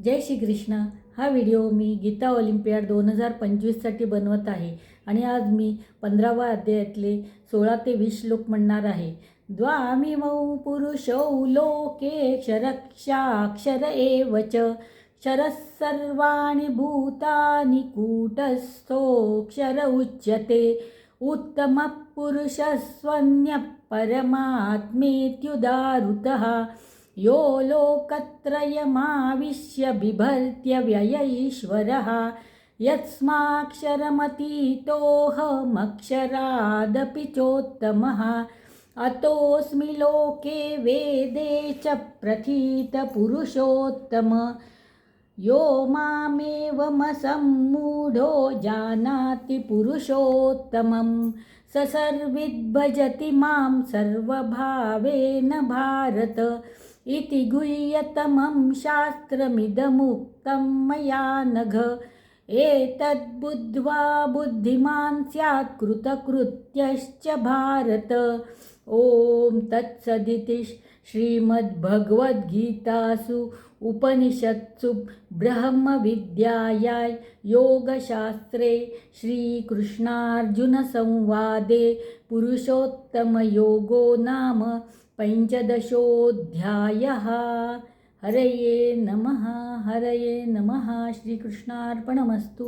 जय श्री कृष्ण। हा व्हिडिओ मी गीता ऑलिम्पियाड 2025साठी बनवत आहे आणि आज मी 15व्या अध्यायातले 16 ते 20 श्लोक म्हणणार आहे। द्वामिमौ पुरुषौ लोके क्षरक्षाक्षर एव च क्षरः सर्वाणि भूतानि कूटस्थोऽक्षर उच्यते। उत्तमः पुरुषः स्वन्यः परमात्मेत्युदाहृतः यो लोकत्रयमाविश्य बिभर्त्य व्ययैश्वरः। यस्माक्षरमतीतोऽहमक्षरादपि चोत्तमः। अतोऽस्मि लोके वेदे च प्रथितपुरुषोत्तम। यो मामेवमसम्मूढो जानाति पुरुषोत्तमं स सर्वविद्भजति मां सर्वभावेन भारत। इति गुह्यतमं शास्त्रमिदमुक्तं मया नघ। एतद्बुद्ध्वा बुद्धिमान् स्यात् कृतकृत्यश्च भारत। ओम तत्सदिति श्रीमद्भगवद्गीतासु उपनिषत्सु ब्रह्मविद्यायां योगशास्त्रे श्रीकृष्णार्जुनसंवादे पुरुषोत्तमयोगो नाम पंचदशोऽध्यायः। हरये नमः। हरये नमः। श्रीकृष्णार्पणमस्तु।